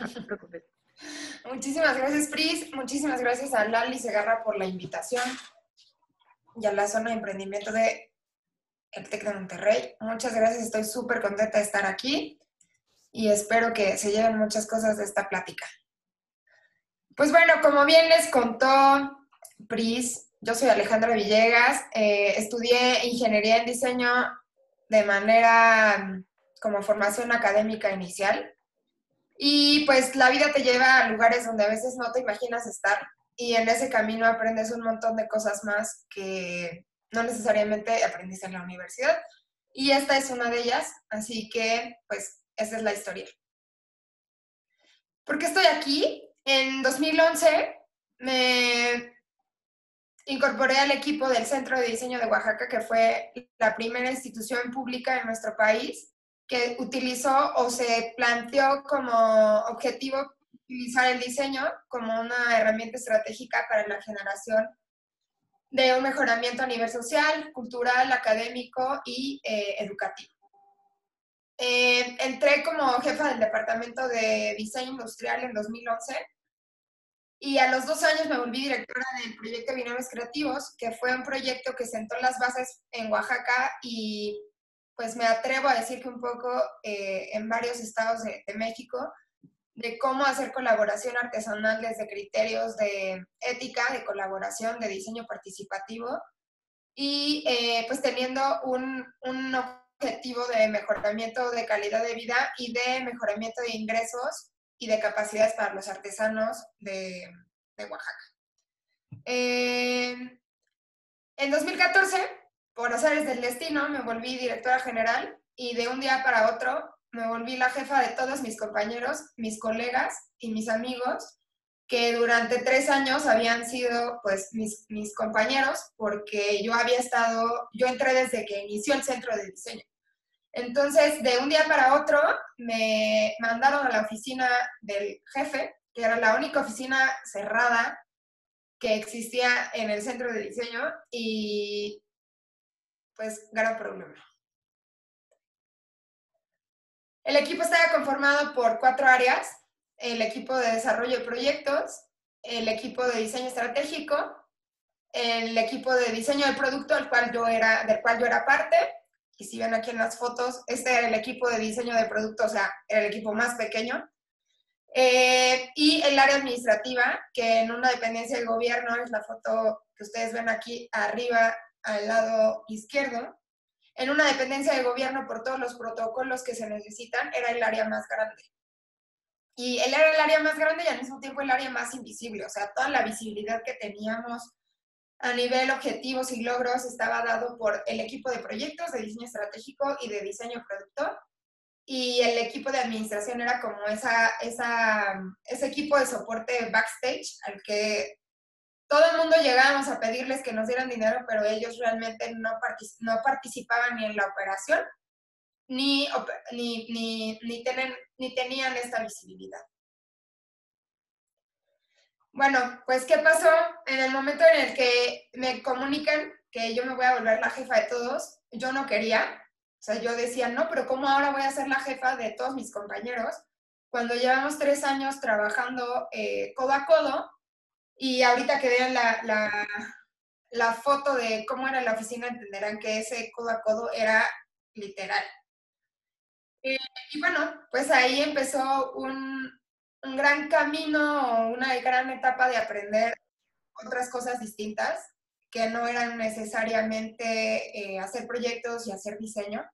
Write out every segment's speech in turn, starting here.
No te preocupes. Muchísimas gracias, Pris. Muchísimas gracias a Lali Segarra por la invitación y a la zona de emprendimiento de el TEC de Monterrey. Muchas gracias, estoy súper contenta de estar aquí y espero que se lleven muchas cosas de esta plática. Pues bueno, como bien les contó Pris, yo soy Alejandra Villegas, estudié ingeniería en diseño de manera como formación académica inicial. Y pues la vida te lleva a lugares donde a veces no te imaginas estar y en ese camino aprendes un montón de cosas más que no necesariamente aprendiste en la universidad. Y esta es una de ellas, así que pues esa es la historia. ¿Por qué estoy aquí? En 2011 me incorporé al equipo del Centro de Diseño de Oaxaca, que fue la primera institución pública en nuestro país que utilizó o se planteó como objetivo utilizar el diseño como una herramienta estratégica para la generación de un mejoramiento a nivel social, cultural, académico y educativo. Entré como jefa del departamento de diseño industrial en 2011 y a los 2 años me volví directora del proyecto Binomios Creativos, que fue un proyecto que sentó las bases en Oaxaca y pues me atrevo a decir que un poco en varios estados de México, de cómo hacer colaboración artesanal desde criterios de ética, de colaboración, de diseño participativo y pues teniendo un objetivo de mejoramiento de calidad de vida y de mejoramiento de ingresos y de capacidades para los artesanos de Oaxaca. En 2014, por azares del destino, me volví directora general y de un día para otro me volví la jefa de todos mis compañeros, mis colegas y mis amigos que durante 3 años habían sido pues mis compañeros porque yo entré desde que inició el centro de diseño. Entonces, de un día para otro, me mandaron a la oficina del jefe, que era la única oficina cerrada que existía en el centro de diseño y pues gran problema. El equipo estaba conformado por 4 áreas, el equipo de desarrollo de proyectos, el equipo de diseño estratégico, el equipo de diseño del producto del cual yo era parte, y si ven aquí en las fotos, este era el equipo de diseño de producto, o sea, era el equipo más pequeño, y el área administrativa, que en una dependencia del gobierno, es la foto que ustedes ven aquí arriba al lado izquierdo, en una dependencia de gobierno por todos los protocolos que se necesitan, era el área más grande. Y él era el área más grande y al mismo tiempo el área más invisible, o sea, toda la visibilidad que teníamos a nivel objetivos y logros estaba dado por el equipo de proyectos, de diseño estratégico y de diseño producto. Y el equipo de administración era como ese equipo de soporte backstage al que todo el mundo llegábamos a pedirles que nos dieran dinero, pero ellos realmente no participaban ni en la operación ni tenían esta visibilidad. Bueno, pues ¿qué pasó? En el momento en el que me comunican que yo me voy a volver la jefa de todos, yo no quería. O sea, yo decía, no, pero ¿cómo ahora voy a ser la jefa de todos mis compañeros? Cuando llevamos 3 años trabajando codo a codo y ahorita que vean la foto de cómo era la oficina, entenderán que ese codo a codo era literal. Y bueno, pues ahí empezó un gran camino, una gran etapa de aprender otras cosas distintas que no eran necesariamente hacer proyectos y hacer diseño,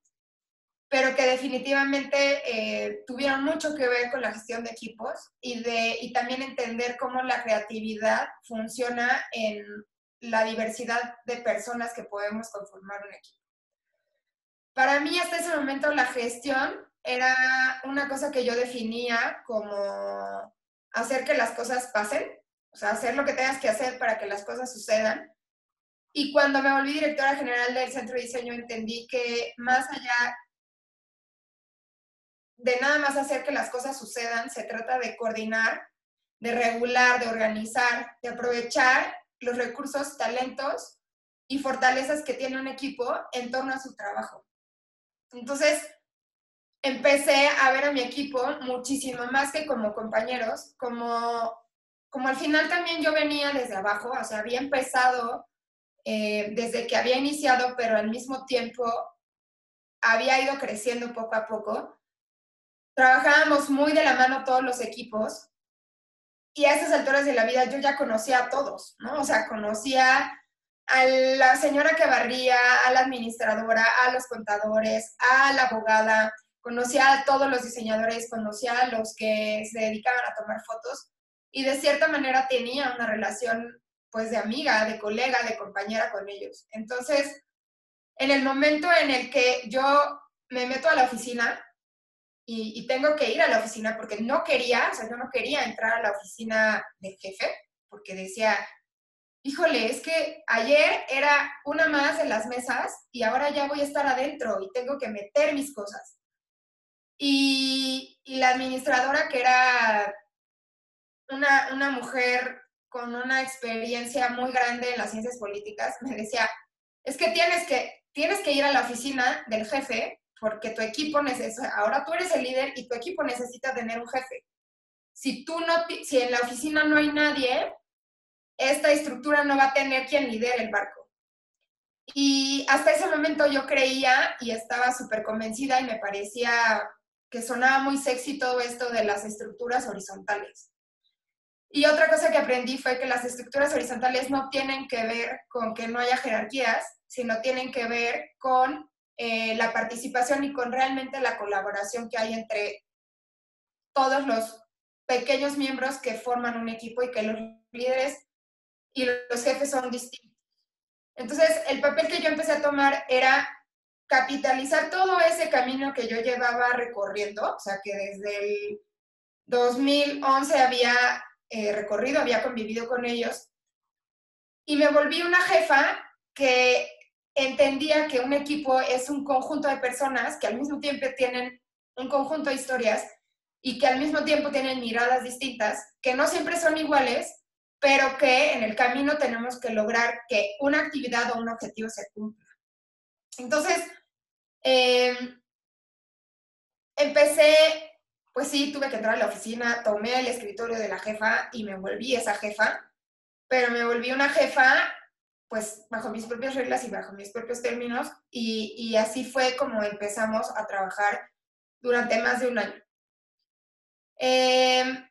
pero que definitivamente tuvieron mucho que ver con la gestión de equipos y también entender cómo la creatividad funciona en la diversidad de personas que podemos conformar un equipo. Para mí hasta ese momento la gestión era una cosa que yo definía como hacer que las cosas pasen, o sea, hacer lo que tengas que hacer para que las cosas sucedan. Y cuando me volví directora general del Centro de Diseño entendí que más allá de nada más hacer que las cosas sucedan, se trata de coordinar, de regular, de organizar, de aprovechar los recursos, talentos y fortalezas que tiene un equipo en torno a su trabajo. Entonces, empecé a ver a mi equipo muchísimo más que como compañeros, como al final también yo venía desde abajo, o sea, había empezado desde que había iniciado, pero al mismo tiempo había ido creciendo poco a poco. Trabajábamos muy de la mano todos los equipos y a esas alturas de la vida yo ya conocía a todos, ¿no? O sea, conocía a la señora que barría, a la administradora, a los contadores, a la abogada, conocía a todos los diseñadores, conocía a los que se dedicaban a tomar fotos y de cierta manera tenía una relación pues de amiga, de colega, de compañera con ellos. Entonces, en el momento en el que yo me meto a la oficina y tengo que ir a la oficina porque no quería, o sea, yo no quería entrar a la oficina del jefe porque decía, híjole, es que ayer era una más de las mesas y ahora ya voy a estar adentro y tengo que meter mis cosas. Y la administradora, que era una mujer con una experiencia muy grande en las ciencias políticas, me decía, es que tienes que ir a la oficina del jefe porque tu equipo necesita, ahora tú eres el líder y tu equipo necesita tener un jefe. Si, tú no, si en la oficina no hay nadie, esta estructura no va a tener quien lidere el barco. Y hasta ese momento yo creía y estaba súper convencida y me parecía que sonaba muy sexy todo esto de las estructuras horizontales. Y otra cosa que aprendí fue que las estructuras horizontales no tienen que ver con que no haya jerarquías, sino tienen que ver con la participación y con realmente la colaboración que hay entre todos los pequeños miembros que forman un equipo y que los líderes y los jefes son distintos. Entonces, el papel que yo empecé a tomar era capitalizar todo ese camino que yo llevaba recorriendo, o sea, que desde el 2011 había recorrido, había convivido con ellos, y me volví una jefa que entendía que un equipo es un conjunto de personas que al mismo tiempo tienen un conjunto de historias y que al mismo tiempo tienen miradas distintas, que no siempre son iguales, pero que en el camino tenemos que lograr que una actividad o un objetivo se cumpla. Entonces, eh, empecé, pues sí, tuve que entrar a la oficina, tomé el escritorio de la jefa y me volví esa jefa, pero me volví una jefa pues bajo mis propias reglas y bajo mis propios términos y así fue como empezamos a trabajar durante más de un año. Eh,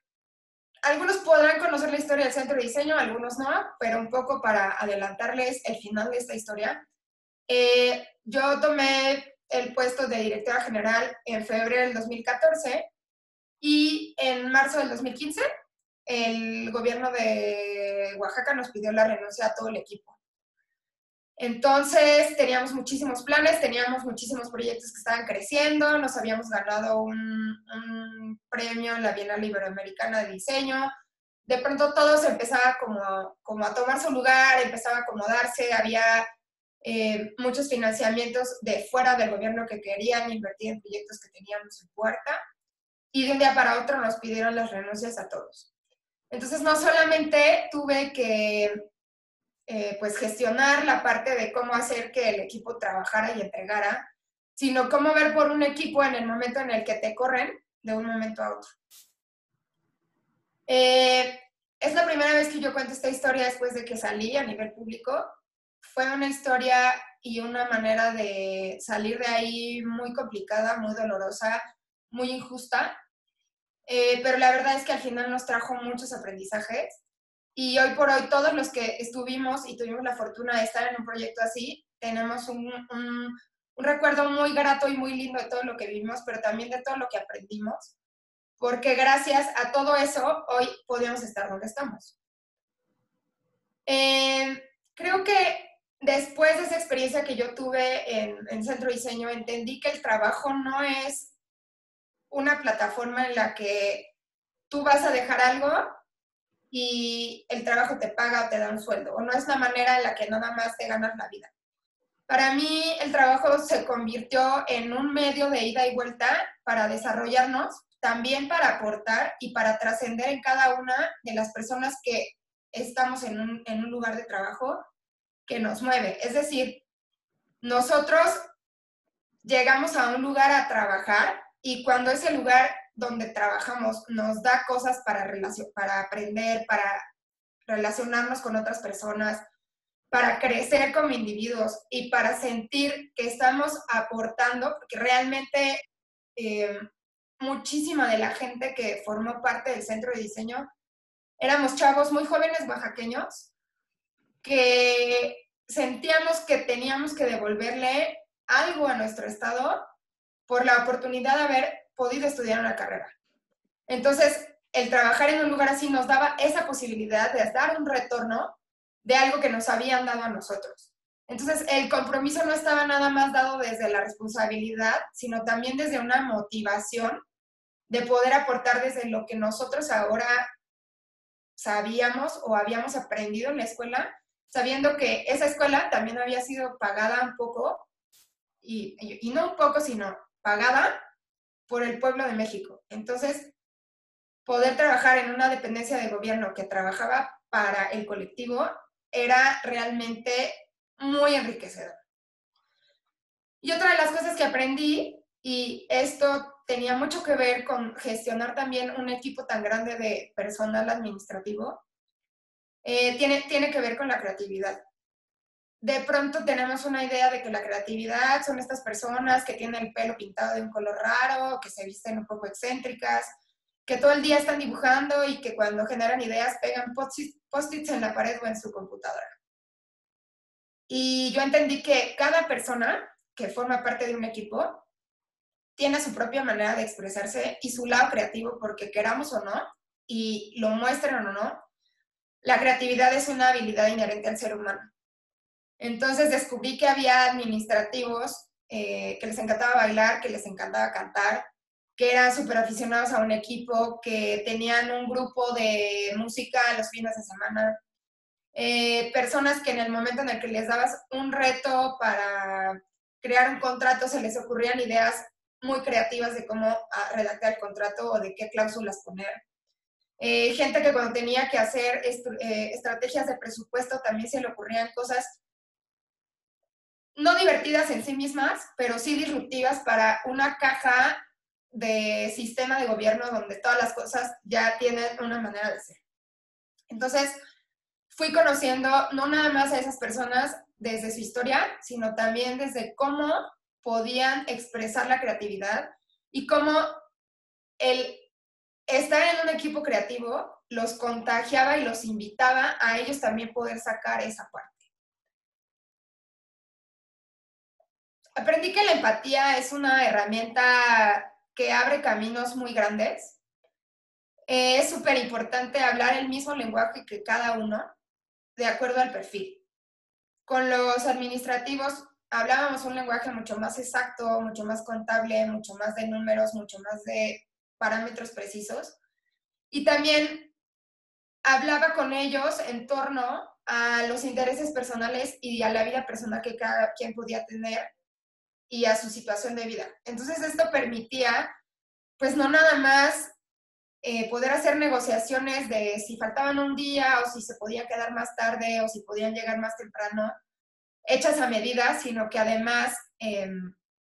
algunos podrán conocer la historia del centro de diseño, algunos no, pero un poco para adelantarles el final de esta historia. Yo tomé el puesto de directora general en febrero del 2014 y en marzo del 2015 el gobierno de Oaxaca nos pidió la renuncia a todo el equipo. Entonces teníamos muchísimos planes, teníamos muchísimos proyectos que estaban creciendo, nos habíamos ganado un premio en la Bienal Iberoamericana de Diseño. De pronto todo se empezaba como a tomar su lugar, empezaba a acomodarse, había muchos financiamientos de fuera del gobierno que querían invertir en proyectos que teníamos en puerta y de un día para otro nos pidieron las renuncias a todos. Entonces no solamente tuve que pues gestionar la parte de cómo hacer que el equipo trabajara y entregara, sino cómo ver por un equipo en el momento en el que te corren de un momento a otro. Es la primera vez que yo cuento esta historia después de que salí a nivel público. Fue una historia y una manera de salir de ahí muy complicada, muy dolorosa, muy injusta, pero la verdad es que al final nos trajo muchos aprendizajes y hoy por hoy todos los que estuvimos y tuvimos la fortuna de estar en un proyecto así, tenemos un recuerdo muy grato y muy lindo de todo lo que vivimos, pero también de todo lo que aprendimos, porque gracias a todo eso hoy podemos estar donde estamos. Creo que después de esa experiencia que yo tuve en Centro Diseño, entendí que el trabajo no es una plataforma en la que tú vas a dejar algo y el trabajo te paga o te da un sueldo, o no es la manera en la que nada más te ganas la vida. Para mí el trabajo se convirtió en un medio de ida y vuelta para desarrollarnos, también para aportar y para trascender en cada una de las personas que estamos en un lugar de trabajo que nos mueve. Es decir, nosotros llegamos a un lugar a trabajar y cuando ese lugar donde trabajamos nos da cosas para aprender, para relacionarnos con otras personas, para crecer como individuos y para sentir que estamos aportando, porque realmente muchísima de la gente que formó parte del centro de diseño éramos chavos muy jóvenes oaxaqueños que sentíamos que teníamos que devolverle algo a nuestro estado por la oportunidad de haber podido estudiar una carrera. Entonces, el trabajar en un lugar así nos daba esa posibilidad de dar un retorno de algo que nos habían dado a nosotros. Entonces, el compromiso no estaba nada más dado desde la responsabilidad, sino también desde una motivación de poder aportar desde lo que nosotros ahora sabíamos o habíamos aprendido en la escuela, sabiendo que esa escuela también había sido pagada un poco, y no un poco, sino pagada por el pueblo de México. Entonces, poder trabajar en una dependencia de gobierno que trabajaba para el colectivo era realmente muy enriquecedor. Y otra de las cosas que aprendí, y esto tenía mucho que ver con gestionar también un equipo tan grande de personal administrativo, tiene que ver con la creatividad. De pronto tenemos una idea de que la creatividad son estas personas que tienen el pelo pintado de un color raro, que se visten un poco excéntricas, que todo el día están dibujando y que cuando generan ideas pegan post-its en la pared o en su computadora. Y yo entendí que cada persona que forma parte de un equipo tiene su propia manera de expresarse y su lado creativo, porque queramos o no, y lo muestren o no, la creatividad es una habilidad inherente al ser humano. Entonces descubrí que había administrativos que les encantaba bailar, que les encantaba cantar, que eran súper aficionados a un equipo, que tenían un grupo de música los fines de semana, personas que en el momento en el que les dabas un reto para crear un contrato se les ocurrían ideas muy creativas de cómo redactar el contrato o de qué cláusulas poner. Gente que cuando tenía que hacer estrategias de presupuesto también se le ocurrían cosas no divertidas en sí mismas, pero sí disruptivas para una caja de sistema de gobierno donde todas las cosas ya tienen una manera de ser. Entonces, fui conociendo no nada más a esas personas desde su historia, sino también desde cómo podían expresar la creatividad y cómo el estar en un equipo creativo los contagiaba y los invitaba a ellos también poder sacar esa parte. Aprendí que la empatía es una herramienta que abre caminos muy grandes. Es súper importante hablar el mismo lenguaje que cada uno, de acuerdo al perfil. Con los administrativos hablábamos un lenguaje mucho más exacto, mucho más contable, mucho más de números, mucho más de parámetros precisos. Y también hablaba con ellos en torno a los intereses personales y a la vida personal que cada quien podía tener y a su situación de vida. Entonces esto permitía, pues no nada más poder hacer negociaciones de si faltaban un día o si se podía quedar más tarde o si podían llegar más temprano, hechas a medida, sino que además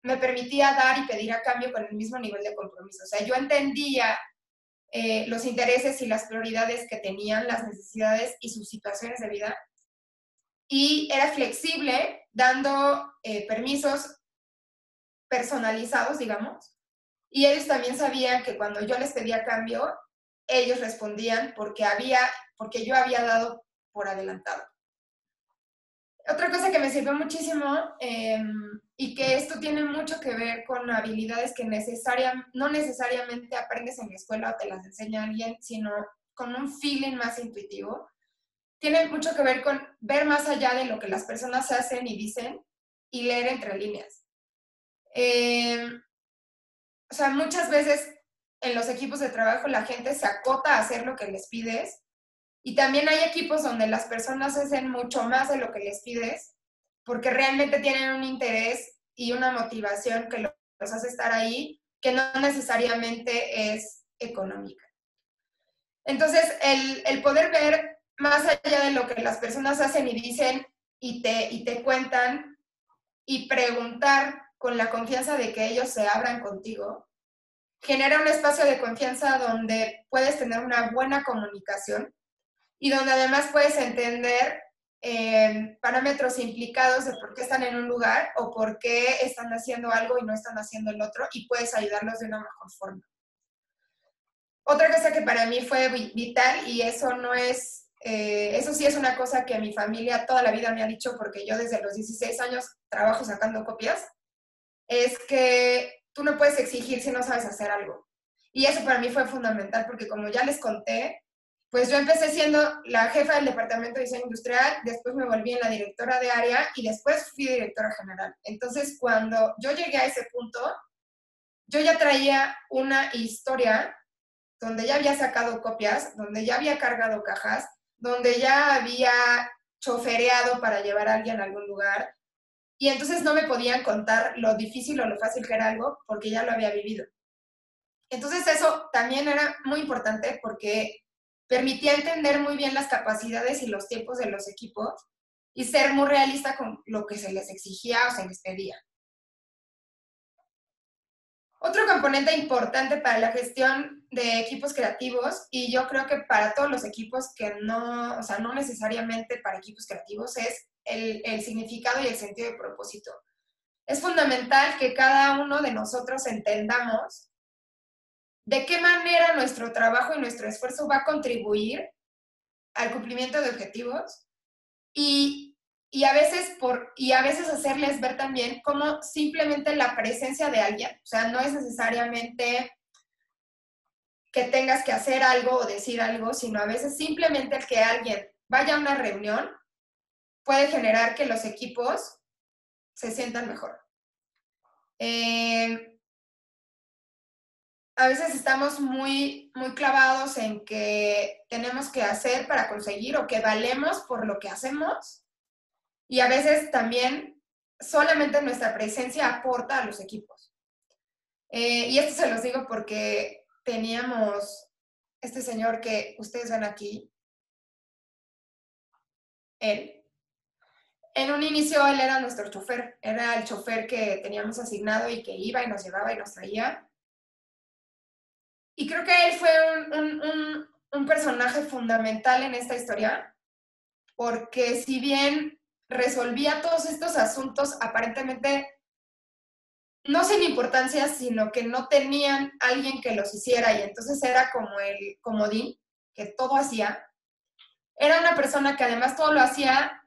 me permitía dar y pedir a cambio con el mismo nivel de compromiso. O sea, yo entendía los intereses y las prioridades que tenían, las necesidades y sus situaciones de vida, y era flexible dando permisos personalizados, digamos, y ellos también sabían que cuando yo les pedía cambio, ellos respondían porque yo había dado por adelantado. Otra cosa que me sirvió muchísimo y que esto tiene mucho que ver con habilidades que no necesariamente aprendes en la escuela o te las enseña alguien, sino con un feeling más intuitivo, tiene mucho que ver con ver más allá de lo que las personas hacen y dicen y leer entre líneas. O sea, muchas veces en los equipos de trabajo la gente se acota a hacer lo que les pides y también hay equipos donde las personas hacen mucho más de lo que les pides porque realmente tienen un interés y una motivación que los hace estar ahí, que no necesariamente es económica. Entonces, el poder ver más allá de lo que las personas hacen y dicen y te cuentan y preguntar con la confianza de que ellos se abran contigo, genera un espacio de confianza donde puedes tener una buena comunicación y donde además puedes entender parámetros implicados de por qué están en un lugar o por qué están haciendo algo y no están haciendo el otro y puedes ayudarlos de una mejor forma. Otra cosa que para mí fue vital, y eso no es, eso sí es una cosa que mi familia toda la vida me ha dicho, porque yo desde los 16 años trabajo sacando copias, es que tú no puedes exigir si no sabes hacer algo. Y eso para mí fue fundamental, porque como ya les conté, pues yo empecé siendo la jefa del departamento de diseño industrial, después me volví en la directora de área y después fui directora general. Entonces, cuando yo llegué a ese punto, yo ya traía una historia donde ya había sacado copias, donde ya había cargado cajas, donde ya había chofereado para llevar a alguien a algún lugar. Y entonces no me podían contar lo difícil o lo fácil que era algo porque ya lo había vivido. Entonces eso también era muy importante porque permitía entender muy bien las capacidades y los tiempos de los equipos y ser muy realista con lo que se les exigía o se les pedía. Otro componente importante para la gestión de equipos creativos, y yo creo que para todos los equipos que no, o sea, no necesariamente para equipos creativos, es el significado y el sentido de propósito. Es fundamental que cada uno de nosotros entendamos de qué manera nuestro trabajo y nuestro esfuerzo va a contribuir al cumplimiento de objetivos y a veces hacerles ver también cómo simplemente la presencia de alguien, o sea, no es necesariamente que tengas que hacer algo o decir algo, sino a veces simplemente el que alguien vaya a una reunión puede generar que los equipos se sientan mejor. A veces estamos muy clavados en que tenemos que hacer para conseguir o que valemos por lo que hacemos, y a veces también solamente nuestra presencia aporta a los equipos. Y esto se los digo porque teníamos este señor que ustedes ven aquí, él. En un inicio él era nuestro chofer, era el chofer que teníamos asignado y que iba y nos llevaba y nos traía. Y creo que él fue un personaje fundamental en esta historia, porque si bien resolvía todos estos asuntos aparentemente no sin importancia, sino que no tenían alguien que los hiciera y entonces era como el comodín que todo hacía, era una persona que además todo lo hacía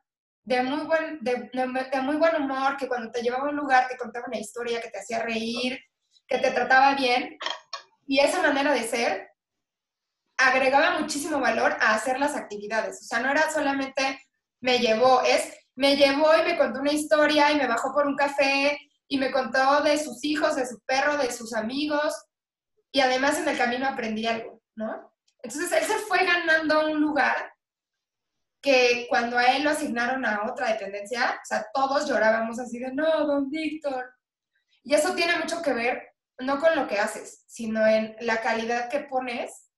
de muy buen humor, que cuando te llevaba a un lugar te contaba una historia, que te hacía reír, que te trataba bien, y esa manera de ser agregaba muchísimo valor a hacer las actividades. O sea, no era solamente me llevó y me contó una historia y me bajó por un café y me contó de sus hijos, de su perro, de sus amigos, y además en el camino aprendí algo, ¿no? Entonces él se fue ganando un lugar que cuando a él lo asignaron a otra dependencia, o sea, todos llorábamos así de, no, don Víctor. Y eso tiene mucho que ver, no con lo que haces, sino en la calidad que pones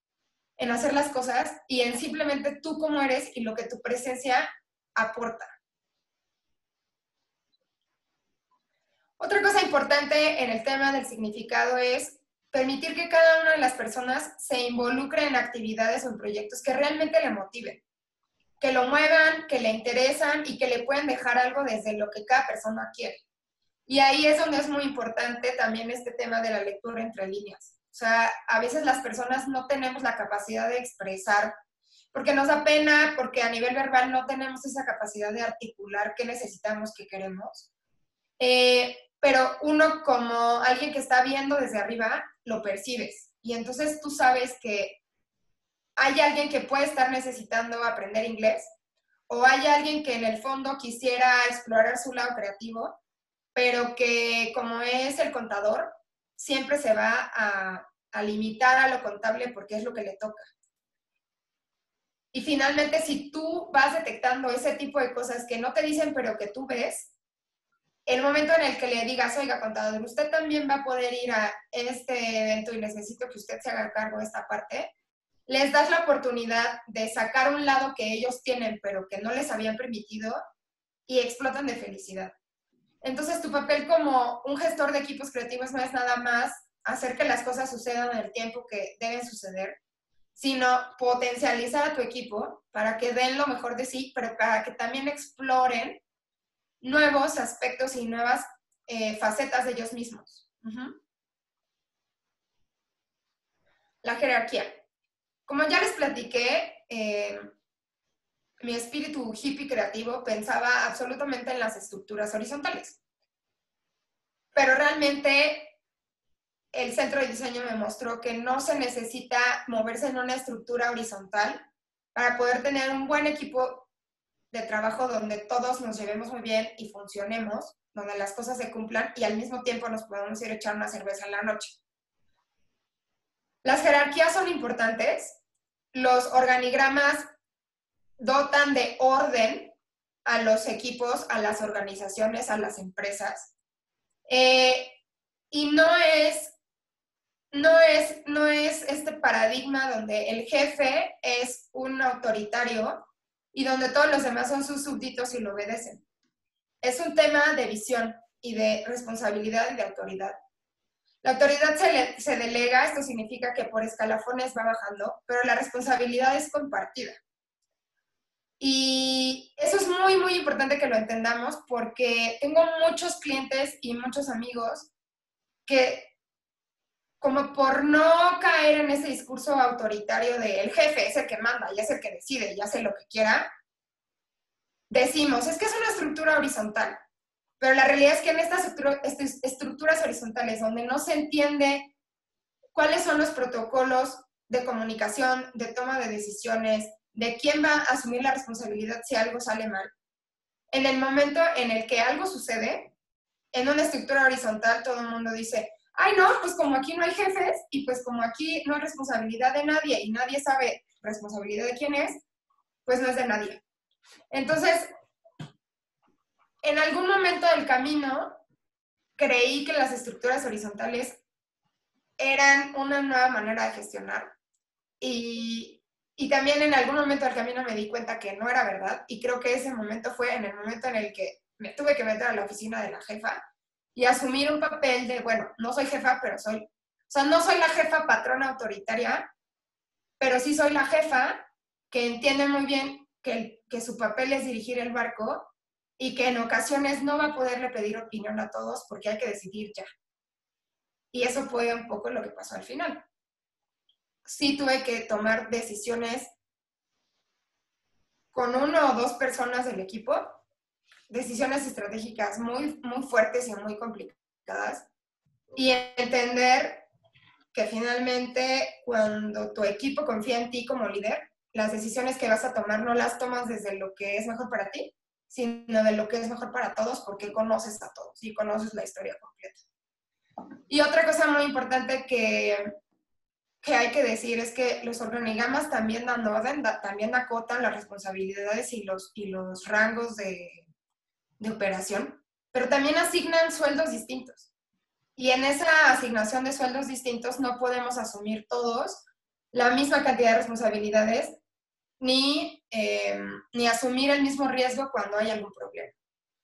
en hacer las cosas y en simplemente tú cómo eres y lo que tu presencia aporta. Otra cosa importante en el tema del significado es permitir que cada una de las personas se involucre en actividades o en proyectos que realmente le motiven, que lo muevan, que le interesan y que le pueden dejar algo desde lo que cada persona quiere. Y ahí es donde es muy importante también este tema de la lectura entre líneas. O sea, a veces las personas no tenemos la capacidad de expresar porque nos da pena, porque a nivel verbal no tenemos esa capacidad de articular qué necesitamos, qué queremos. Pero uno como alguien que está viendo desde arriba, lo percibes. Y entonces tú sabes que hay alguien que puede estar necesitando aprender inglés o hay alguien que en el fondo quisiera explorar su lado creativo, pero que como es el contador, siempre se va a limitar a lo contable porque es lo que le toca. Y finalmente, si tú vas detectando ese tipo de cosas que no te dicen, pero que tú ves, el momento en el que le digas, oiga, contador, usted también va a poder ir a este evento y necesito que usted se haga cargo de esta parte, les das la oportunidad de sacar un lado que ellos tienen, pero que no les habían permitido, y explotan de felicidad. Entonces, tu papel como un gestor de equipos creativos no es nada más hacer que las cosas sucedan en el tiempo que deben suceder, sino potencializar a tu equipo para que den lo mejor de sí, pero para que también exploren nuevos aspectos y nuevas facetas de ellos mismos. La jerarquía. Como ya les platiqué, mi espíritu hippie creativo pensaba absolutamente en las estructuras horizontales. Pero realmente el centro de diseño me mostró que no se necesita moverse en una estructura horizontal para poder tener un buen equipo de trabajo donde todos nos llevemos muy bien y funcionemos, donde las cosas se cumplan y al mismo tiempo nos podamos ir a echar una cerveza en la noche. Las jerarquías son importantes. Los organigramas dotan de orden a los equipos, a las organizaciones, a las empresas. Y no es este paradigma donde el jefe es un autoritario y donde todos los demás son sus súbditos y lo obedecen. Es un tema de visión y de responsabilidad y de autoridad. La autoridad se delega, esto significa que por escalafones va bajando, pero la responsabilidad es compartida. Y eso es muy, muy importante que lo entendamos porque tengo muchos clientes y muchos amigos que, como por no caer en ese discurso autoritario de el jefe es el que manda y es el que decide y hace lo que quiera, decimos, es que es una estructura horizontal. Pero la realidad es que en estas estructuras horizontales donde no se entiende cuáles son los protocolos de comunicación, de toma de decisiones, de quién va a asumir la responsabilidad si algo sale mal. En el momento en el que algo sucede, en una estructura horizontal todo el mundo dice, ay no, pues como aquí no hay jefes y pues como aquí no hay responsabilidad de nadie y nadie sabe responsabilidad de quién es, pues no es de nadie. Entonces, en algún momento del camino creí que las estructuras horizontales eran una nueva manera de gestionar y también en algún momento del camino me di cuenta que no era verdad y creo que ese momento fue en el momento en el que me tuve que meter a la oficina de la jefa y asumir un papel de, bueno, no soy jefa, pero no soy la jefa patrona autoritaria, pero sí soy la jefa que entiende muy bien que su papel es dirigir el barco y que en ocasiones no va a poderle pedir opinión a todos porque hay que decidir ya. Y eso fue un poco lo que pasó al final. Sí tuve que tomar decisiones con 1 o 2 personas del equipo, decisiones estratégicas muy, muy fuertes y muy complicadas, y entender que finalmente cuando tu equipo confía en ti como líder, las decisiones que vas a tomar no las tomas desde lo que es mejor para ti, sino de lo que es mejor para todos, porque conoces a todos y conoces la historia completa. Y otra cosa muy importante que hay que decir es que los organigramas también dan orden, también acotan las responsabilidades y los rangos de operación, pero también asignan sueldos distintos. Y en esa asignación de sueldos distintos no podemos asumir todos la misma cantidad de responsabilidades ni asumir el mismo riesgo cuando hay algún problema.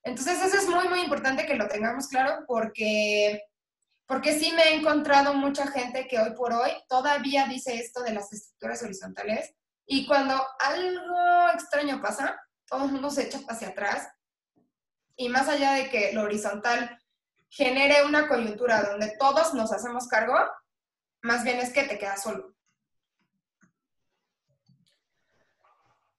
Entonces eso es muy, muy importante que lo tengamos claro porque sí me he encontrado mucha gente que hoy por hoy todavía dice esto de las estructuras horizontales y cuando algo extraño pasa, todo el mundo se echa hacia atrás y más allá de que lo horizontal genere una coyuntura donde todos nos hacemos cargo, más bien es que te quedas solo.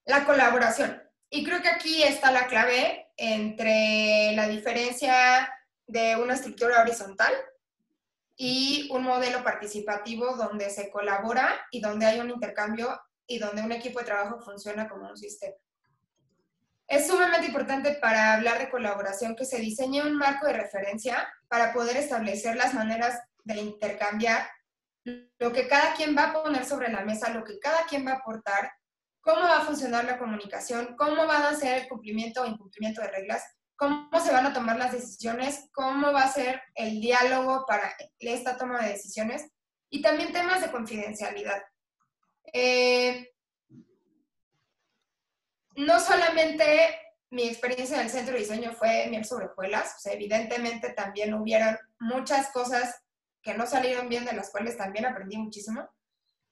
La colaboración. Y creo que aquí está la clave entre la diferencia de una estructura horizontal y un modelo participativo donde se colabora y donde hay un intercambio y donde un equipo de trabajo funciona como un sistema. Es sumamente importante para hablar de colaboración que se diseñe un marco de referencia para poder establecer las maneras de intercambiar lo que cada quien va a poner sobre la mesa, lo que cada quien va a aportar, cómo va a funcionar la comunicación, cómo van a ser el cumplimiento o incumplimiento de reglas, cómo se van a tomar las decisiones, cómo va a ser el diálogo para esta toma de decisiones y también temas de confidencialidad. No solamente mi experiencia en el centro de diseño fue miel sobre hojuelas, o sea, evidentemente también hubieron muchas cosas que no salieron bien, de las cuales también aprendí muchísimo.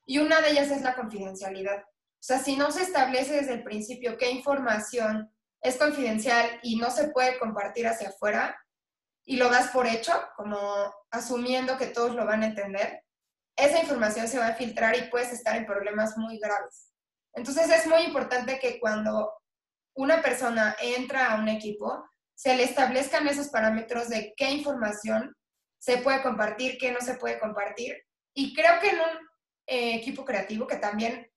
Y una de ellas es la confidencialidad. O sea, si no se establece desde el principio qué información es confidencial y no se puede compartir hacia afuera, y lo das por hecho, como asumiendo que todos lo van a entender, esa información se va a filtrar y puedes estar en problemas muy graves. Entonces es muy importante que cuando una persona entra a un equipo, se le establezcan esos parámetros de qué información se puede compartir, qué no se puede compartir. Y creo que en un equipo creativo, que también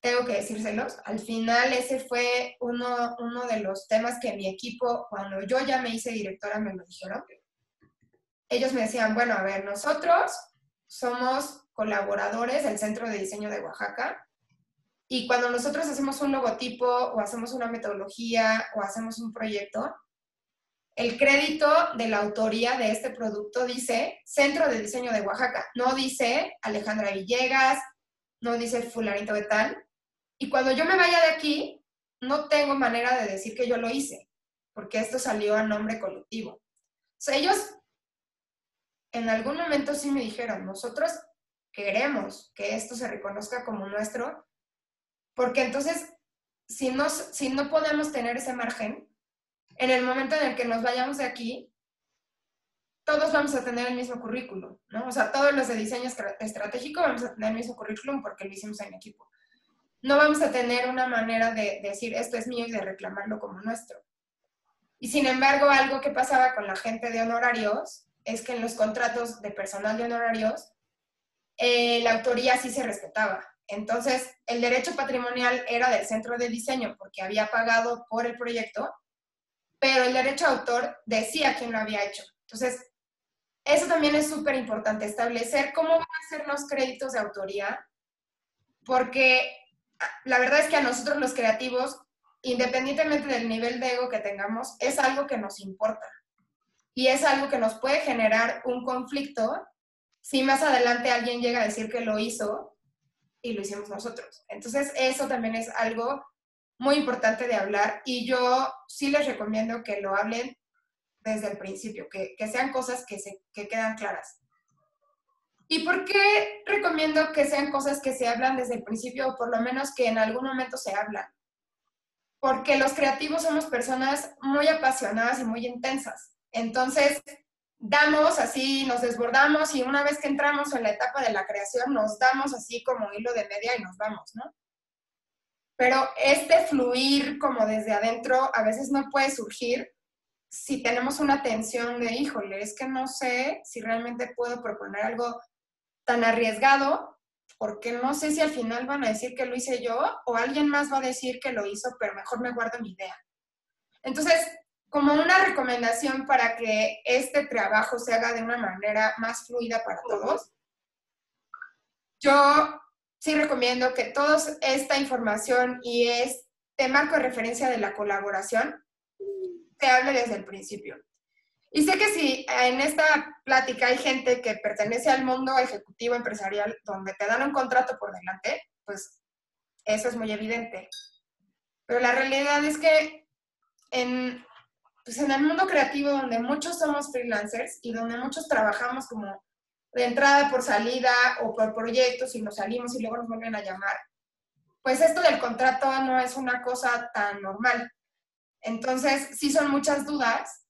tengo que decírselos, al final ese fue uno de los temas que mi equipo, cuando yo ya me hice directora, me lo dijeron. Ellos me decían, bueno, a ver, nosotros somos colaboradores del Centro de Diseño de Oaxaca, y cuando nosotros hacemos un logotipo o hacemos una metodología o hacemos un proyecto, el crédito de la autoría de este producto dice Centro de Diseño de Oaxaca, no dice Alejandra Villegas, no dice fulanito de tal. Y cuando yo me vaya de aquí, no tengo manera de decir que yo lo hice, porque esto salió a nombre colectivo. O sea, ellos en algún momento sí me dijeron, nosotros queremos que esto se reconozca como nuestro, porque entonces, si no podemos tener ese margen, en el momento en el que nos vayamos de aquí, todos vamos a tener el mismo currículum, ¿no? O sea, todos los de diseño estratégico vamos a tener el mismo currículum porque lo hicimos en equipo. No vamos a tener una manera de decir esto es mío y de reclamarlo como nuestro. Y sin embargo, algo que pasaba con la gente de honorarios es que en los contratos de personal de honorarios, la autoría sí se respetaba. Entonces, el derecho patrimonial era del centro de diseño porque había pagado por el proyecto, pero el derecho de autor decía quién lo había hecho. Entonces, eso también es súper importante, establecer cómo van a ser los créditos de autoría, porque la verdad es que a nosotros los creativos, independientemente del nivel de ego que tengamos, es algo que nos importa. Y es algo que nos puede generar un conflicto si más adelante alguien llega a decir que lo hizo y lo hicimos nosotros. Entonces, eso también es algo muy importante de hablar y yo sí les recomiendo que lo hablen desde el principio, que sean cosas que quedan claras. ¿Y por qué recomiendo que sean cosas que se hablan desde el principio o por lo menos que en algún momento se hablan? Porque los creativos somos personas muy apasionadas y muy intensas. Entonces, damos así, nos desbordamos y una vez que entramos en la etapa de la creación, nos damos así como hilo de media y nos vamos, ¿no? Pero este fluir como desde adentro a veces no puede surgir si tenemos una tensión de, híjole, es que no sé si realmente puedo proponer algo tan arriesgado, porque no sé si al final van a decir que lo hice yo o alguien más va a decir que lo hizo, pero mejor me guardo mi idea. Entonces, como una recomendación para que este trabajo se haga de una manera más fluida para todos, yo sí recomiendo que toda esta información y este marco de referencia de la colaboración se hable desde el principio. Y sé que si en esta plática hay gente que pertenece al mundo ejecutivo empresarial donde te dan un contrato por delante, pues eso es muy evidente. Pero la realidad es que pues en el mundo creativo donde muchos somos freelancers y donde muchos trabajamos como de entrada por salida o por proyectos y nos salimos y luego nos vuelven a llamar, pues esto del contrato no es una cosa tan normal. Entonces, sí son muchas dudas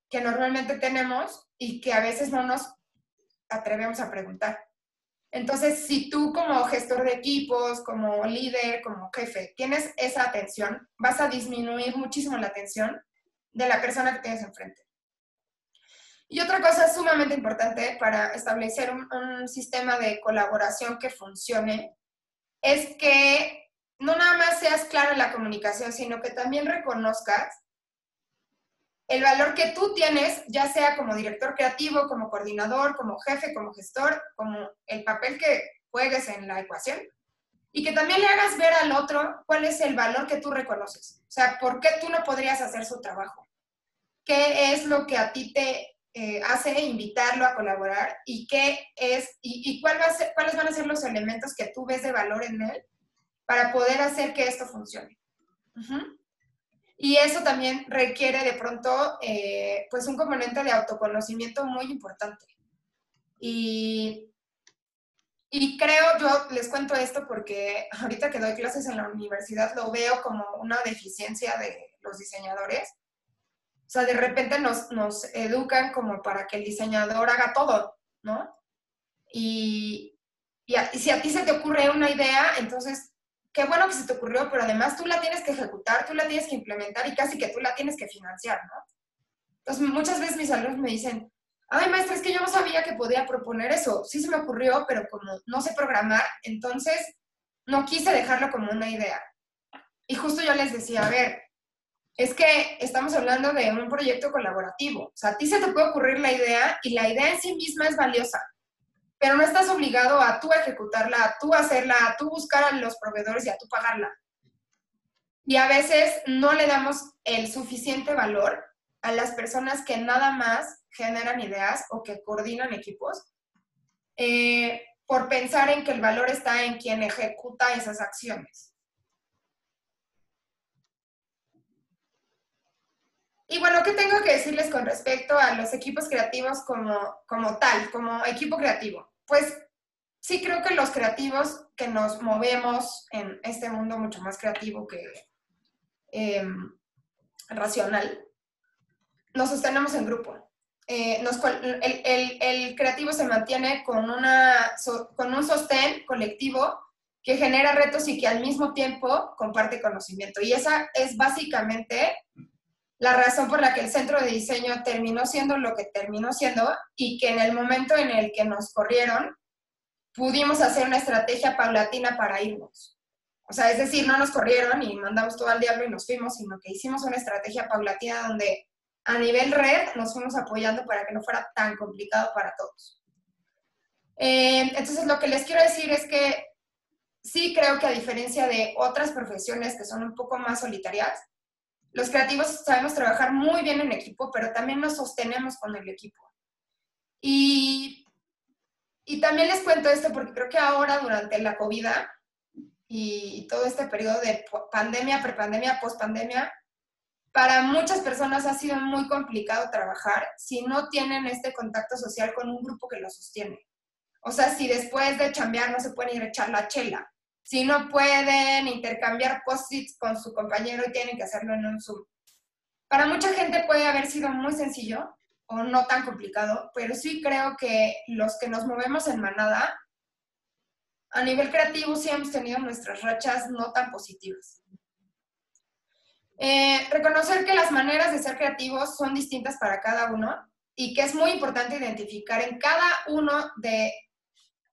que normalmente tenemos y que a veces no nos atrevemos a preguntar. Entonces, si tú como gestor de equipos, como líder, como jefe, tienes esa atención, vas a disminuir muchísimo la atención de la persona que tienes enfrente. Y otra cosa sumamente importante para establecer un sistema de colaboración que funcione es que no nada más seas claro en la comunicación, sino que también reconozcas el valor que tú tienes, ya sea como director creativo, como coordinador, como jefe, como gestor, como el papel que juegues en la ecuación, y que también le hagas ver al otro cuál es el valor que tú reconoces. O sea, ¿por qué tú no podrías hacer su trabajo? ¿Qué es lo que a ti te hace invitarlo a colaborar? ¿Y qué es, y cuáles van a ser los elementos que tú ves de valor en él para poder hacer que esto funcione? Y eso también requiere de pronto pues un componente de autoconocimiento muy importante. Y, y creo, yo les cuento esto porque ahorita que doy clases en la universidad lo veo como una deficiencia de los diseñadores. O sea, de repente nos educan como para que el diseñador haga todo, ¿no? Y si a ti se te ocurre una idea, entonces, qué bueno que se te ocurrió, pero además tú la tienes que ejecutar, tú la tienes que implementar y casi que tú la tienes que financiar, ¿no? Entonces, muchas veces mis alumnos me dicen, ay, maestra, es que yo no sabía que podía proponer eso. Sí se me ocurrió, pero como no sé programar, entonces no quise dejarlo como una idea. Y justo yo les decía, a ver, es que estamos hablando de un proyecto colaborativo. O sea, a ti se te puede ocurrir la idea y la idea en sí misma es valiosa, pero no estás obligado a tú ejecutarla, a tú hacerla, a tú buscar a los proveedores y a tú pagarla. Y a veces no le damos el suficiente valor a las personas que nada más generan ideas o que coordinan equipos, por pensar en que el valor está en quien ejecuta esas acciones. Y bueno, ¿qué tengo que decirles con respecto a los equipos creativos como tal, como equipo creativo? Pues sí creo que los creativos que nos movemos en este mundo mucho más creativo que racional, nos sostenemos en grupo. El creativo se mantiene con un sostén colectivo que genera retos y que al mismo tiempo comparte conocimiento. Y esa es básicamente la razón por la que el centro de diseño terminó siendo lo que terminó siendo y que en el momento en el que nos corrieron, pudimos hacer una estrategia paulatina para irnos. O sea, es decir, no nos corrieron y mandamos todo al diablo y nos fuimos, sino que hicimos una estrategia paulatina donde a nivel red nos fuimos apoyando para que no fuera tan complicado para todos. Entonces, lo que les quiero decir es que sí creo que a diferencia de otras profesiones que son un poco más solitarias, los creativos sabemos trabajar muy bien en equipo, pero también nos sostenemos con el equipo. Y también les cuento esto porque creo que ahora, durante la COVID y todo este periodo de pandemia, prepandemia, pospandemia, para muchas personas ha sido muy complicado trabajar si no tienen este contacto social con un grupo que los sostiene. O sea, si después de chambear no se pueden ir a echar la chela, si no pueden intercambiar post-its con su compañero y tienen que hacerlo en un Zoom. Para mucha gente puede haber sido muy sencillo o no tan complicado, pero sí creo que los que nos movemos en manada, a nivel creativo sí hemos tenido nuestras rachas no tan positivas. Reconocer que las maneras de ser creativos son distintas para cada uno y que es muy importante identificar en cada uno de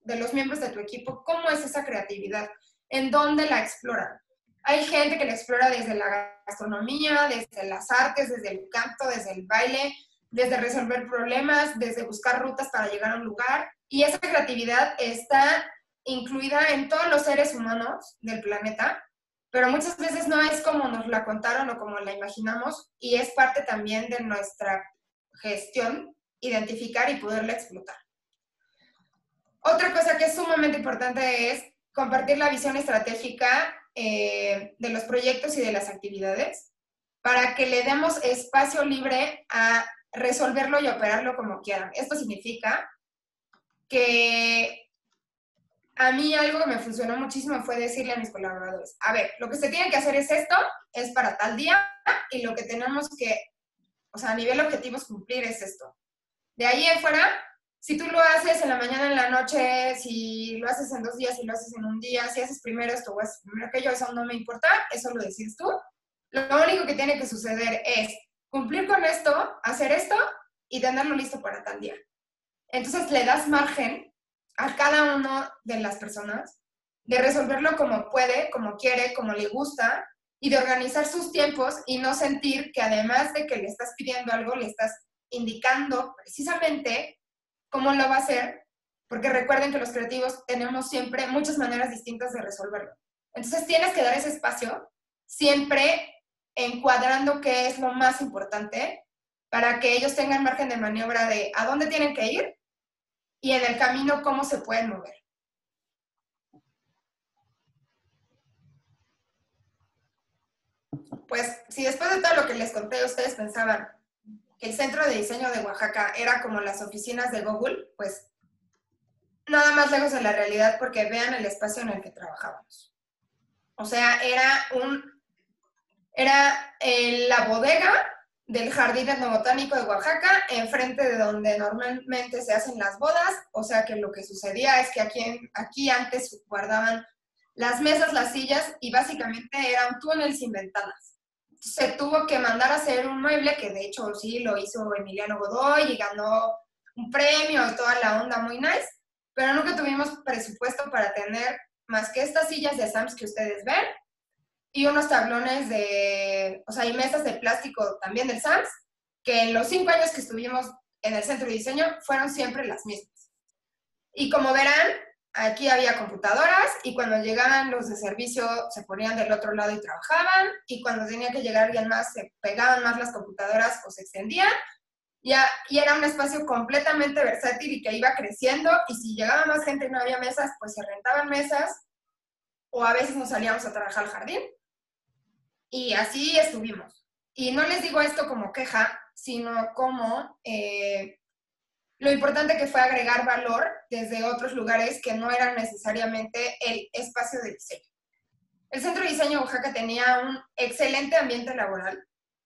los miembros de tu equipo cómo es esa creatividad, en dónde la exploran. Hay gente que la explora desde la gastronomía, desde las artes, desde el canto, desde el baile, desde resolver problemas, desde buscar rutas para llegar a un lugar. Y esa creatividad está incluida en todos los seres humanos del planeta, pero muchas veces no es como nos la contaron o como la imaginamos, y es parte también de nuestra gestión identificar y poderla explotar. Otra cosa que es sumamente importante es compartir la visión estratégica de los proyectos y de las actividades para que le demos espacio libre a resolverlo y operarlo como quieran. Esto significa que a mí algo que me funcionó muchísimo fue decirle a mis colaboradores, a ver, lo que se tiene que hacer es esto, es para tal día, y lo que tenemos que, o sea, a nivel objetivos cumplir es esto. De ahí en fuera, si tú lo haces en la mañana, en la noche, si lo haces en 2 días, si lo haces en un día, si haces primero esto o haces primero aquello, eso no me importa, eso lo decides tú. Lo único que tiene que suceder es cumplir con esto, hacer esto y tenerlo listo para tal día. Entonces le das margen a cada una de las personas de resolverlo como puede, como quiere, como le gusta, y de organizar sus tiempos y no sentir que además de que le estás pidiendo algo, le estás indicando precisamente cómo lo va a hacer, porque recuerden que los creativos tenemos siempre muchas maneras distintas de resolverlo. Entonces tienes que dar ese espacio, siempre encuadrando qué es lo más importante para que ellos tengan margen de maniobra de a dónde tienen que ir y en el camino cómo se pueden mover. Pues si después de todo lo que les conté ustedes pensaban que el Centro de Diseño de Oaxaca era como las oficinas de Google, pues nada más lejos de la realidad porque vean el espacio en el que trabajábamos. O sea, era la bodega del Jardín Etnobotánico de Oaxaca, enfrente de donde normalmente se hacen las bodas. O sea que lo que sucedía es que aquí antes guardaban las mesas, las sillas, y básicamente era un túnel sin ventanas. Se tuvo que mandar a hacer un mueble, que de hecho sí lo hizo Emiliano Godoy y ganó un premio y toda la onda muy nice, pero nunca tuvimos presupuesto para tener más que estas sillas de Sams que ustedes ven y unos tablones o sea, y mesas de plástico también del Sams, que en los 5 años que estuvimos en el centro de diseño fueron siempre las mismas. Y como verán, aquí había computadoras y cuando llegaban los de servicio se ponían del otro lado y trabajaban, y cuando tenía que llegar alguien más se pegaban más las computadoras o se extendían. Y era un espacio completamente versátil y que iba creciendo, y si llegaba más gente y no había mesas, pues se rentaban mesas o a veces nos salíamos a trabajar al jardín. Y así estuvimos. Y no les digo esto como queja, sino como lo importante que fue agregar valor desde otros lugares que no eran necesariamente el espacio de diseño. El Centro de Diseño de Oaxaca tenía un excelente ambiente laboral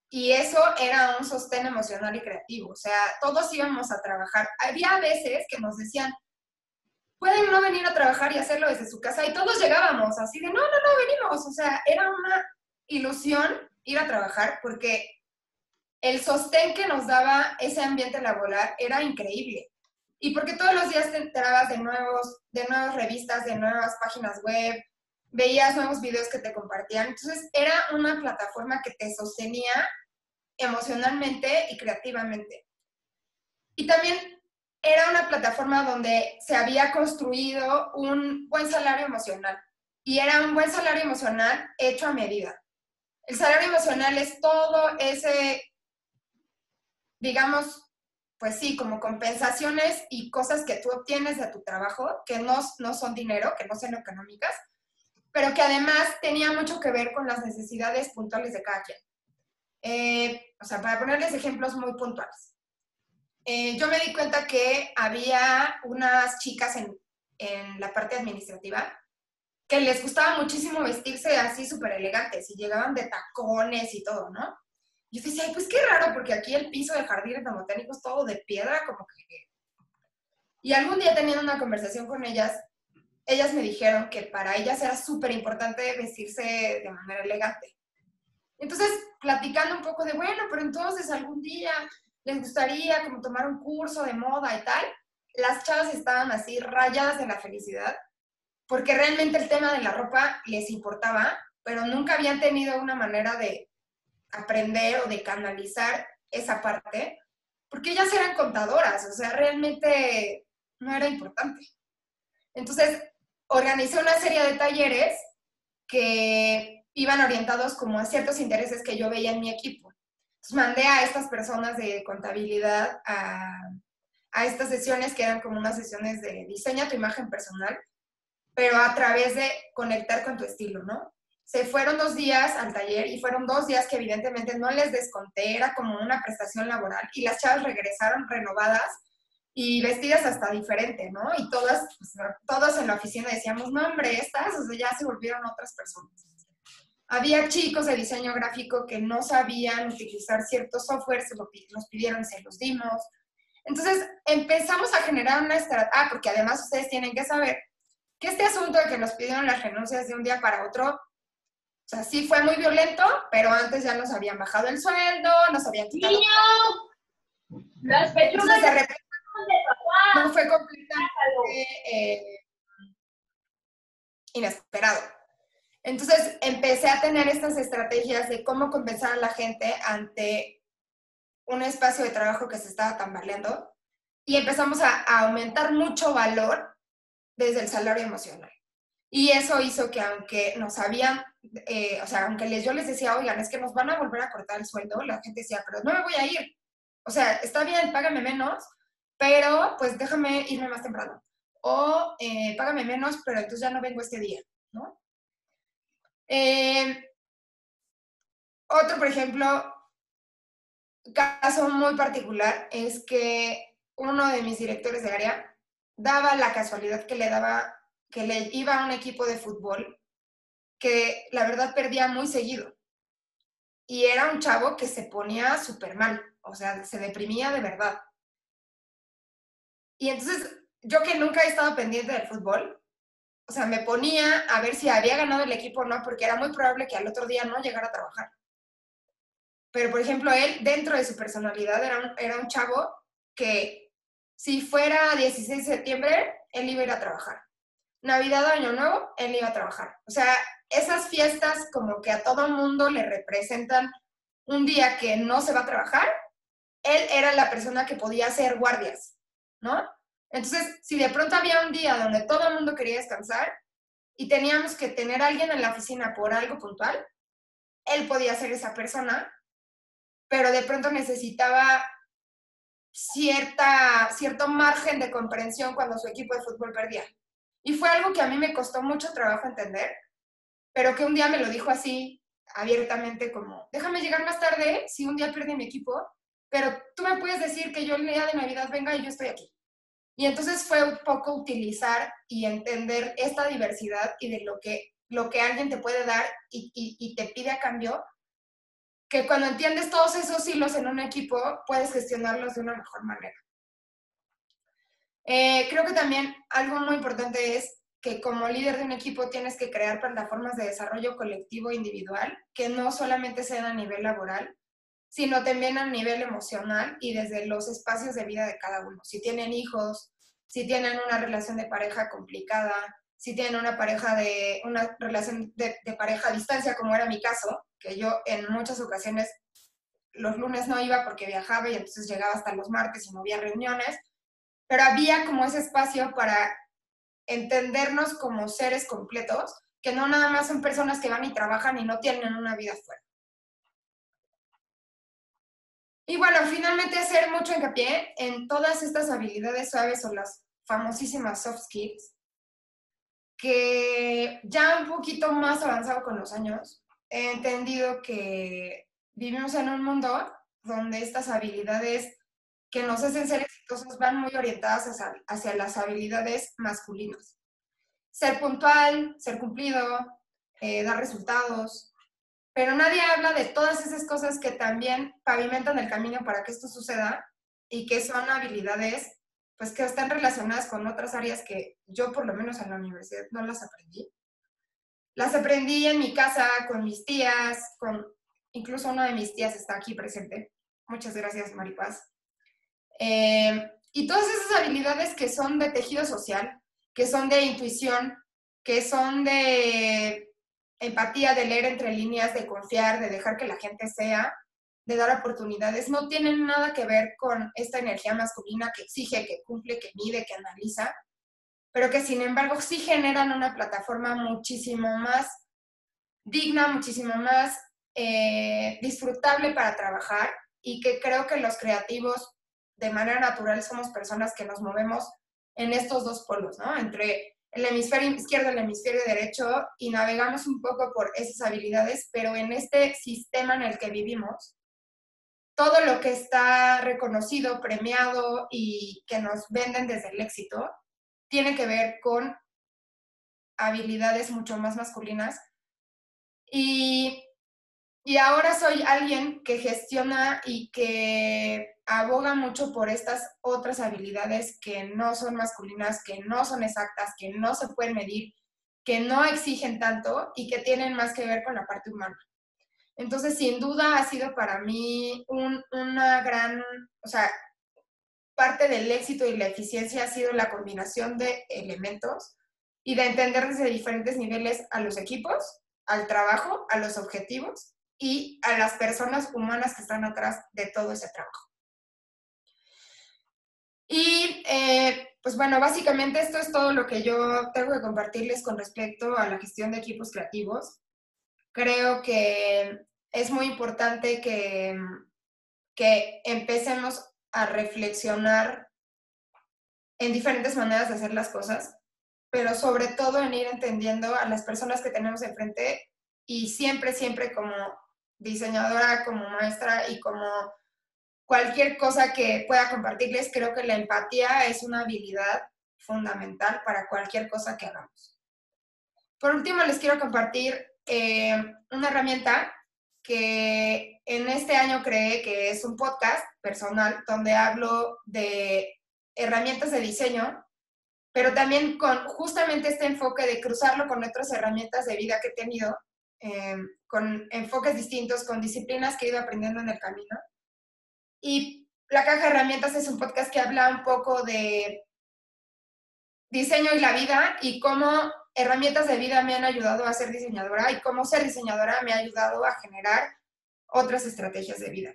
y eso era un sostén emocional y creativo. O sea, todos íbamos a trabajar. Había veces que nos decían, pueden no venir a trabajar y hacerlo desde su casa, y todos llegábamos así de, no, venimos. O sea, era una ilusión ir a trabajar porque el sostén que nos daba ese ambiente laboral era increíble. Y porque todos los días te enterabas de nuevas revistas, de nuevas páginas web, veías nuevos videos que te compartían. Entonces era una plataforma que te sostenía emocionalmente y creativamente. Y también era una plataforma donde se había construido un buen salario emocional. Y era un buen salario emocional hecho a medida. El salario emocional es todo ese, digamos, pues sí, como compensaciones y cosas que tú obtienes de tu trabajo, que no son dinero, que no son económicas, pero que además tenía mucho que ver con las necesidades puntuales de cada quien. O sea, para ponerles ejemplos muy puntuales. Yo me di cuenta que había unas chicas en la parte administrativa que les gustaba muchísimo vestirse así súper elegantes y llegaban de tacones y todo, ¿no? Y yo decía, ay, pues qué raro, porque aquí el piso del jardín etnobotánico es todo de piedra, como que... Y algún día teniendo una conversación con ellas me dijeron que para ellas era súper importante vestirse de manera elegante. Entonces, platicando un poco de, bueno, pero entonces algún día les gustaría como tomar un curso de moda y tal, las chavas estaban así rayadas de la felicidad, porque realmente el tema de la ropa les importaba, pero nunca habían tenido una manera de aprender o de canalizar esa parte, porque ellas eran contadoras, o sea, realmente no era importante. Entonces, organicé una serie de talleres que iban orientados como a ciertos intereses que yo veía en mi equipo. Entonces, mandé a estas personas de contabilidad a estas sesiones que eran como unas sesiones de diseña tu imagen personal, pero a través de conectar con tu estilo, ¿no? Se fueron 2 días al taller y fueron 2 días que evidentemente no les desconté, era como una prestación laboral, y las chavas regresaron renovadas y vestidas hasta diferente, ¿no? Y todas, pues, todos en la oficina decíamos, no, hombre, estas, o sea, ya se volvieron otras personas. Había chicos de diseño gráfico que no sabían utilizar ciertos softwares, nos pidieron, se los dimos. Entonces empezamos a generar una estrategia, porque además ustedes tienen que saber que este asunto de que nos pidieron las renuncias de un día para otro, o sea, sí fue muy violento, pero antes ya nos habían bajado el sueldo, nos habían quitado... ¡Niño! Las pechugas de repente no fue completamente inesperado. Entonces empecé a tener estas estrategias de cómo compensar a la gente ante un espacio de trabajo que se estaba tambaleando, y empezamos a aumentar mucho valor desde el salario emocional. Y eso hizo que aunque nos habían, o sea, aunque yo les decía, oigan, es que nos van a volver a cortar el sueldo, la gente decía, pero no me voy a ir. O sea, está bien, págame menos, pero pues déjame irme más temprano. O págame menos, pero entonces ya no vengo este día, ¿no? Otro, por ejemplo, caso muy particular es que uno de mis directores de área daba la casualidad que le iba a un equipo de fútbol que la verdad perdía muy seguido. Y era un chavo que se ponía súper mal, o sea, se deprimía de verdad. Y entonces, yo que nunca he estado pendiente del fútbol, o sea, me ponía a ver si había ganado el equipo o no, porque era muy probable que al otro día no llegara a trabajar. Pero, por ejemplo, él, dentro de su personalidad, era un chavo que si fuera 16 de septiembre, él iba a ir a trabajar. Navidad, Año Nuevo, él iba a trabajar. O sea, esas fiestas como que a todo mundo le representan un día que no se va a trabajar, él era la persona que podía hacer guardias, ¿no? Entonces, si de pronto había un día donde todo el mundo quería descansar y teníamos que tener a alguien en la oficina por algo puntual, él podía ser esa persona, pero de pronto necesitaba cierto margen de comprensión cuando su equipo de fútbol perdía. Y fue algo que a mí me costó mucho trabajo entender, pero que un día me lo dijo así abiertamente como, déjame llegar más tarde si un día pierde mi equipo, pero tú me puedes decir que yo el día de Navidad venga y yo estoy aquí. Y entonces fue un poco utilizar y entender esta diversidad y de lo que alguien te puede dar y te pide a cambio, que cuando entiendes todos esos hilos en un equipo, puedes gestionarlos de una mejor manera. Creo que también algo muy importante es que como líder de un equipo tienes que crear plataformas de desarrollo colectivo e individual que no solamente sean a nivel laboral, sino también a nivel emocional y desde los espacios de vida de cada uno. Si tienen hijos, si tienen una relación de pareja complicada, si tienen una relación de pareja a distancia, como era mi caso, que yo en muchas ocasiones los lunes no iba porque viajaba y entonces llegaba hasta los martes y no había reuniones, pero había como ese espacio para entendernos como seres completos, que no nada más son personas que van y trabajan y no tienen una vida fuera. Y bueno, finalmente hacer mucho hincapié en todas estas habilidades suaves o las famosísimas soft skills, que ya un poquito más avanzado con los años, he entendido que vivimos en un mundo donde estas habilidades que nos hacen ser exitosos van muy orientadas hacia las habilidades masculinas. Ser puntual, ser cumplido, dar resultados, pero nadie habla de todas esas cosas que también pavimentan el camino para que esto suceda y que son habilidades pues que están relacionadas con otras áreas que yo por lo menos en la universidad no las aprendí. Las aprendí en mi casa con mis tías, incluso una de mis tías está aquí presente. Muchas gracias, Maripaz. Y todas esas habilidades que son de tejido social, que son de intuición, que son de empatía, de leer entre líneas, de confiar, de dejar que la gente sea, de dar oportunidades, no tienen nada que ver con esta energía masculina que exige, que cumple, que mide, que analiza, pero que sin embargo sí generan una plataforma muchísimo más digna, muchísimo más disfrutable para trabajar y que creo que los creativos de manera natural somos personas que nos movemos en estos dos polos, ¿no? Entre el hemisferio izquierdo y el hemisferio derecho y navegamos un poco por esas habilidades, pero en este sistema en el que vivimos, todo lo que está reconocido, premiado y que nos venden desde el éxito, tiene que ver con habilidades mucho más masculinas. Y ahora soy alguien que gestiona y que aboga mucho por estas otras habilidades que no son masculinas, que no son exactas, que no se pueden medir, que no exigen tanto y que tienen más que ver con la parte humana. Entonces, sin duda ha sido para mí una gran, o sea, parte del éxito y la eficiencia ha sido la combinación de elementos y de entender desde diferentes niveles a los equipos, al trabajo, a los objetivos y a las personas humanas que están atrás de todo ese trabajo. Y pues bueno, básicamente esto es todo lo que yo tengo que compartirles con respecto a la gestión de equipos creativos. Creo que es muy importante que empecemos a reflexionar en diferentes maneras de hacer las cosas, pero sobre todo en ir entendiendo a las personas que tenemos enfrente y siempre, siempre como diseñadora, como maestra y como cualquier cosa que pueda compartirles, creo que la empatía es una habilidad fundamental para cualquier cosa que hagamos. Por último, les quiero compartir una herramienta que en este año creé, que es un podcast personal donde hablo de herramientas de diseño, pero también con justamente este enfoque de cruzarlo con otras herramientas de vida que he tenido, con enfoques distintos, con disciplinas que he ido aprendiendo en el camino. Y La Caja de Herramientas es un podcast que habla un poco de diseño y la vida y cómo herramientas de vida me han ayudado a ser diseñadora y cómo ser diseñadora me ha ayudado a generar otras estrategias de vida.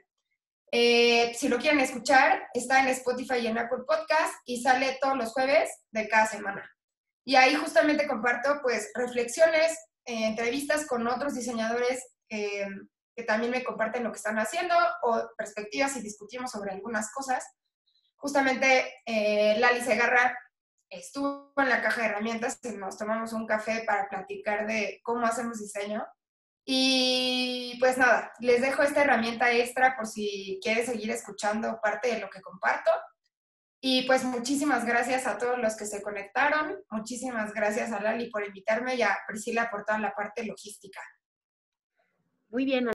Si lo quieren escuchar, está en Spotify y en Apple Podcast y sale todos los jueves de cada semana. Y ahí justamente comparto pues reflexiones, entrevistas con otros diseñadores que también me comparten lo que están haciendo o perspectivas y discutimos sobre algunas cosas. Justamente Lali Segarra estuvo en La Caja de Herramientas y nos tomamos un café para platicar de cómo hacemos diseño. Y pues nada, les dejo esta herramienta extra por si quieres seguir escuchando parte de lo que comparto. Y pues muchísimas gracias a todos los que se conectaron. Muchísimas gracias a Lali por invitarme y a Priscila por toda la parte logística. Muy bien.